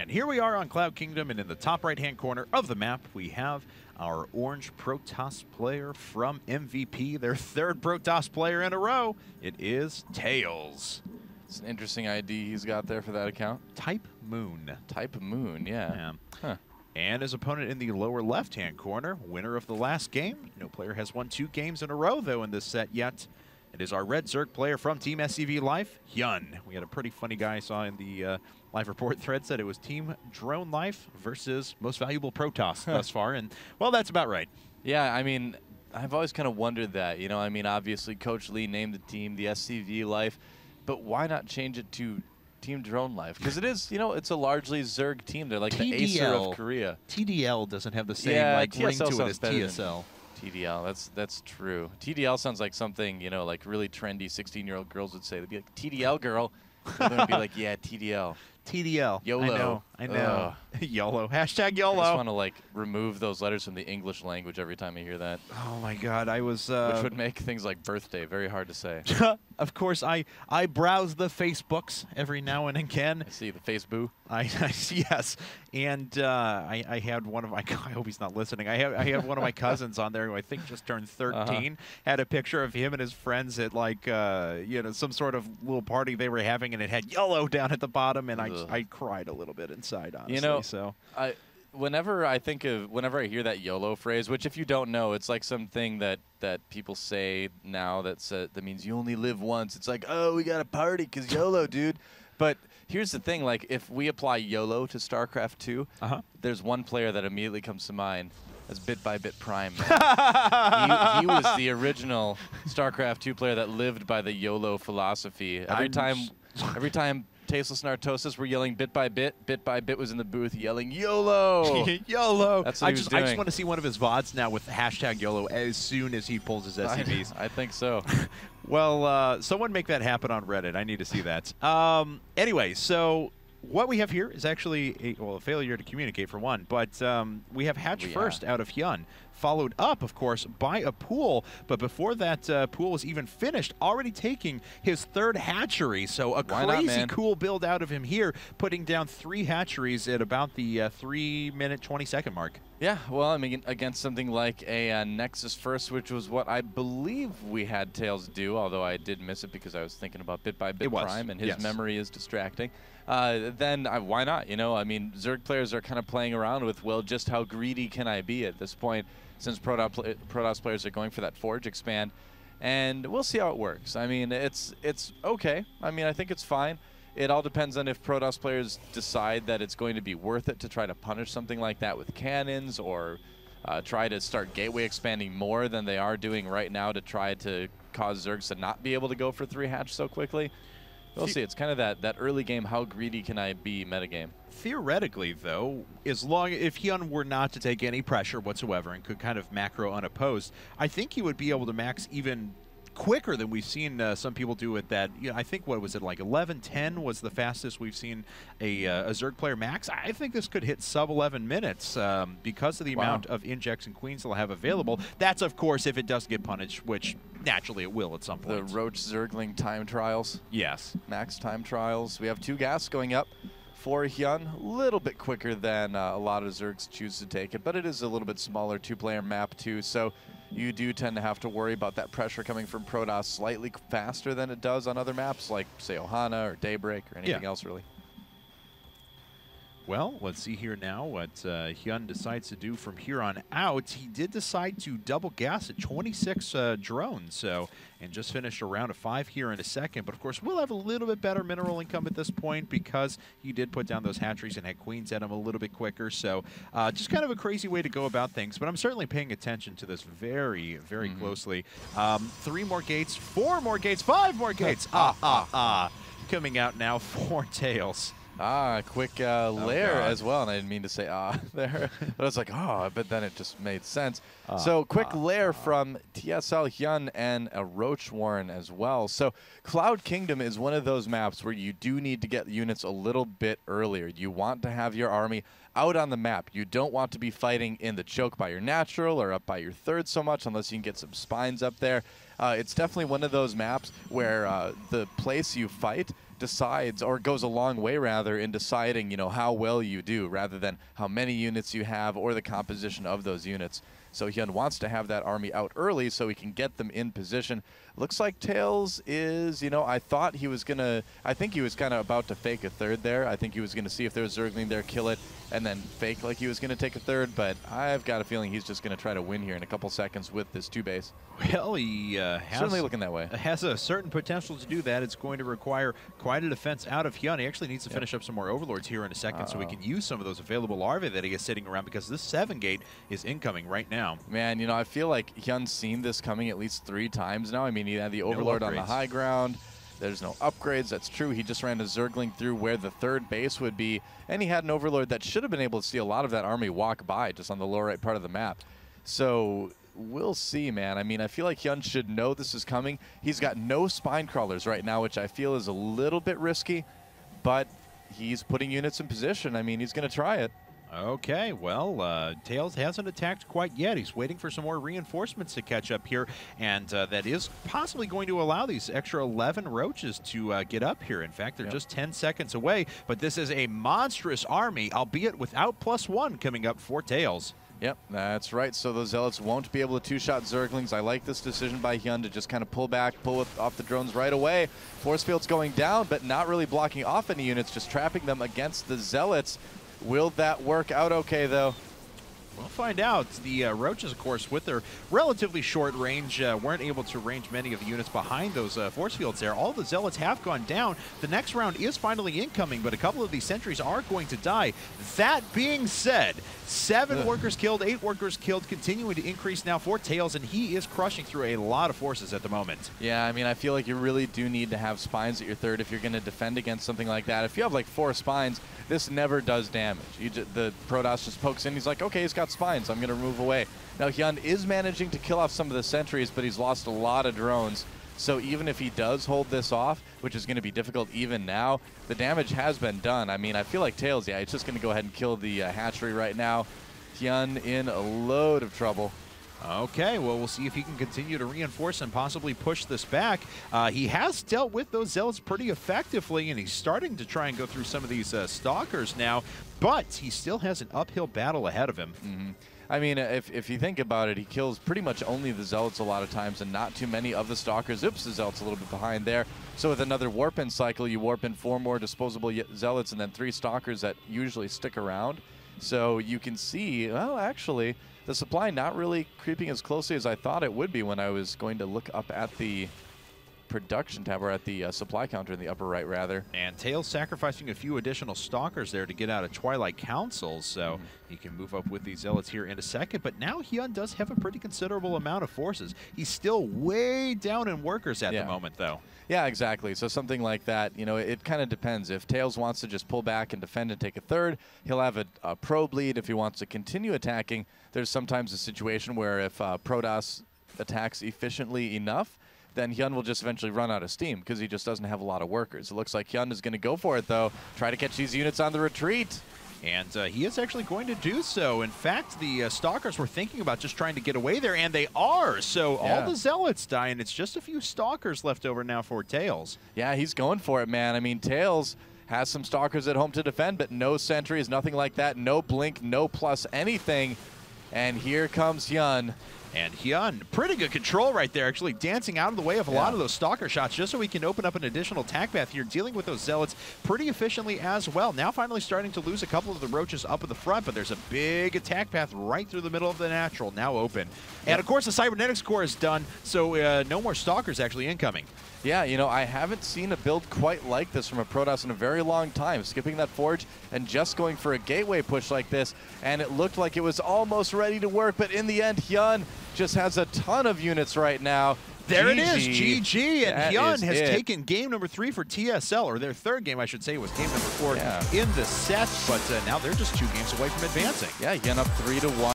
And here we are on Cloud Kingdom, and in the top right-hand corner of the map, we have our orange Protoss player from MVP, their third Protoss player in a row. It is TAiLS. It's an interesting ID he's got there for that account. TypeMoon. TypeMoon, yeah. Huh. And his opponent in the lower left-hand corner, winner of the last game. No player has won 2 games in a row, though, in this set yet. It is our red Zerg player from Team SCV.HyuN. We had a pretty funny guy I saw in the live report thread said it was Team Drone Life versus most valuable Protoss thus far, and well, that's about right. Yeah, I mean, I've always kind of wondered that. You know, I mean, obviously Coach Lee named the team the SCV Life, but why not change it to Team Drone Life? Because it is, you know, it's a largely Zerg team. They're like the Acer of Korea. TDL doesn't have the same like ring to it as TSL. TDL, that's true. TDL sounds like something, you know, like really trendy 16-year-old girls would say. They'd be like, TDL girl. They're going to be like, yeah, TDL. TDL. YOLO. I know. YOLO. Hashtag YOLO. I just want to, like, remove those letters from the English language every time I hear that. Oh, my God. I was... which would make things like birthday very hard to say. Of course, I browse the Facebooks every now and again. I see the Facebook. Yes. And I had one of my... I hope he's not listening. I had one of my cousins on there who I think just turned 13. Had a picture of him and his friends at, like, you know, some sort of little party they were having, and it had YOLO down at the bottom, and I cried a little bit inside, honestly. You know, so whenever I hear that YOLO phrase, which if you don't know, it's like something that people say now that means you only live once. It's like, oh, we got to party because YOLO, dude. But here's the thing, like if we apply YOLO to StarCraft 2, there's one player that immediately comes to mind. That's Bit Prime. he was the original StarCraft 2 player that lived by the YOLO philosophy. Every time Tasteless and Artosis were yelling Bit by Bit was in the booth yelling YOLO. YOLO. That's what he was doing. I just want to see one of his VODs now with hashtag YOLO as soon as he pulls his SCVs. I think so. Well, someone make that happen on Reddit. I need to see that. Anyway, so what we have here is actually a failure to communicate for one, but we have Hatch first out of HyuN, followed up, of course, by a pool. But before that pool was even finished, already taking his 3rd hatchery. So a crazy cool build out of him here, putting down 3 hatcheries at about the 3-minute, 20-second mark. Yeah, well, I mean, against something like a Nexus first, which was what I believe we had TAiLS do, although I did miss it because I was thinking about Bit Prime, and his memory is distracting. Then why not? You know, I mean, Zerg players are kind of playing around with, well, just how greedy can I be at this point, since Protoss players are going for that Forge expand, and we'll see how it works. I mean, it's okay. I mean, I think it's fine. It all depends on if Protoss players decide that it's going to be worth it to try to punish something like that with cannons, or try to start gateway expanding more than they are doing right now to try to cause Zergs to not be able to go for 3 hatch so quickly. We'll see. It's kind of that early game, how greedy can I be metagame. Theoretically, though, if HyuN were not to take any pressure whatsoever and could kind of macro unopposed, I think he would be able to max even quicker than we've seen some people do at that. You know, I think, what was it, like 11:10 was the fastest we've seen a Zerg player max. I think this could hit sub 11 minutes because of the amount of injects and queens they'll have available. That's, of course, if it does get punished, which naturally it will at some point. The Roach Zergling time trials. Yes. Max time trials. We have 2 gas going up for HyuN. A little bit quicker than a lot of Zergs choose to take it, but it is a little bit smaller 2-player map too, so you do tend to have to worry about that pressure coming from Protoss slightly faster than it does on other maps, like, say, Ohana or Daybreak or anything else, really. Well, let's see here now what HyuN decides to do from here on out. He did decide to double gas at 26 drones, and just finished a round of 5 here in a second. But, of course, we'll have a little bit better mineral income at this point because he did put down those hatcheries and had queens at him a little bit quicker. So just kind of a crazy way to go about things. But I'm certainly paying attention to this very, very closely. 3 more gates, 4 more gates, 5 more gates. Coming out now for TAiLS. Quick lair as well, and I didn't mean to say there, but I was like, but then it just made sense. So quick lair from TSL.HyuN and a Roach Warren as well. So Cloud Kingdom is one of those maps where you do need to get units a little bit earlier. You want to have your army out on the map. You don't want to be fighting in the choke by your natural or up by your 3rd so much, unless you can get some spines up there. It's definitely one of those maps where the place you fight decides, or goes a long way rather, in deciding, you know, how well you do rather than how many units you have or the composition of those units. So HyuN wants to have that army out early so he can get them in position. Looks like TAiLS is, you know, I think he was kind of about to fake a third there. I think he was going to see if there was Zergling there, kill it, and then fake like he was going to take a third, but I've got a feeling he's just going to try to win here in a couple seconds with this 2-base. Well, he certainly looking that way. Has a certain potential to do that. It's going to require quite a defense out of HyuN. He actually needs to finish up some more Overlords here in a second so we can use some of those available larvae that he is sitting around, because this 7-gate is incoming right now. Man, you know, I feel like HyuN's seen this coming at least 3 times now. I mean, he had the Overlord on the high ground. There's no upgrades. That's true. He just ran a Zergling through where the 3rd base would be, and he had an Overlord that should have been able to see a lot of that army walk by just on the lower right part of the map. So we'll see, man. I mean, I feel like HyuN should know this is coming. He's got no spine crawlers right now, which I feel is a little bit risky, but he's putting units in position. I mean, he's going to try it. Okay, well, TAiLS hasn't attacked quite yet. He's waiting for some more reinforcements to catch up here, and that is possibly going to allow these extra 11 roaches to get up here. In fact, they're just 10 seconds away, but this is a monstrous army, albeit without +1 coming up for TAiLS. Yep, that's right. So those Zealots won't be able to 2-shot Zerglings. I like this decision by HyuN to just kind of pull back, pull off the drones right away. Force field's going down, but not really blocking off any units, just trapping them against the Zealots. Will that work out okay, though? We'll find out. The Roaches, of course, with their relatively short range, weren't able to range many of the units behind those force fields there. All the Zealots have gone down. The next round is finally incoming, but a couple of these sentries are going to die. That being said, 7 workers killed, 8 workers killed, continuing to increase now for TAiLS, and he is crushing through a lot of forces at the moment. Yeah, I mean, I feel like you really do need to have spines at your 3rd if you're going to defend against something like that. If you have like 4 spines, this never does damage. The Protoss just pokes in, he's like, okay, he's got spines, I'm going to move away. Now, HyuN is managing to kill off some of the sentries, but he's lost a lot of drones. So even if he does hold this off, which is going to be difficult even now, the damage has been done. I mean, I feel like TAiLS, yeah, he's just going to go ahead and kill the hatchery right now. HyuN in a load of trouble. Okay, well, we'll see if he can continue to reinforce and possibly push this back. He has dealt with those Zealots pretty effectively, and he's starting to try and go through some of these Stalkers now, but he still has an uphill battle ahead of him. I mean, if you think about it, he kills pretty much only the Zealots a lot of times and not too many of the Stalkers. Oops, the Zealots a little bit behind there. So with another warp-in cycle, you warp in 4 more disposable Zealots and then 3 Stalkers that usually stick around. So you can see, well, actually, the supply not really creeping as closely as I thought it would be when I was going to look up at the production tab, or at the supply counter in the upper right, rather. And TAiLS sacrificing a few additional Stalkers there to get out of Twilight Council, so he can move up with these Zealots here in a second. But now HyuN does have a pretty considerable amount of forces. He's still way down in workers at the moment, though. Yeah, exactly. So something like that, you know, it kind of depends. If TAiLS wants to just pull back and defend and take a 3rd, he'll have a probe lead. If he wants to continue attacking, there's sometimes a situation where if Protoss attacks efficiently enough, then HyuN will just eventually run out of steam because he just doesn't have a lot of workers. It looks like HyuN is going to go for it, though. Try to catch these units on the retreat. And he is actually going to do so. In fact, the Stalkers were thinking about just trying to get away there, and they are. So all the Zealots die, and it's just a few Stalkers left over now for TAiLS. Yeah, he's going for it, man. I mean, TAiLS has some Stalkers at home to defend, but no sentries, nothing like that. No blink, no plus anything. And here comes HyuN. And HyuN, pretty good control right there, actually dancing out of the way of a lot of those Stalker shots just so we can open up an additional attack path here, dealing with those Zealots pretty efficiently as well. Now finally starting to lose a couple of the Roaches up at the front, but there's a big attack path right through the middle of the natural, now open. And of course the Cybernetics core is done, so no more Stalkers actually incoming. Yeah, you know, I haven't seen a build quite like this from a Protoss in a very long time. Skipping that Forge and just going for a gateway push like this, and it looked like it was almost ready to work, but in the end, HyuN just has a ton of units right now. There it is, GG, and HyuN has taken game number 3 for TSL, or their 3rd game, I should say, was game number 4 in the set, but now they're just 2 games away from advancing. Yeah, HyuN up 3-1.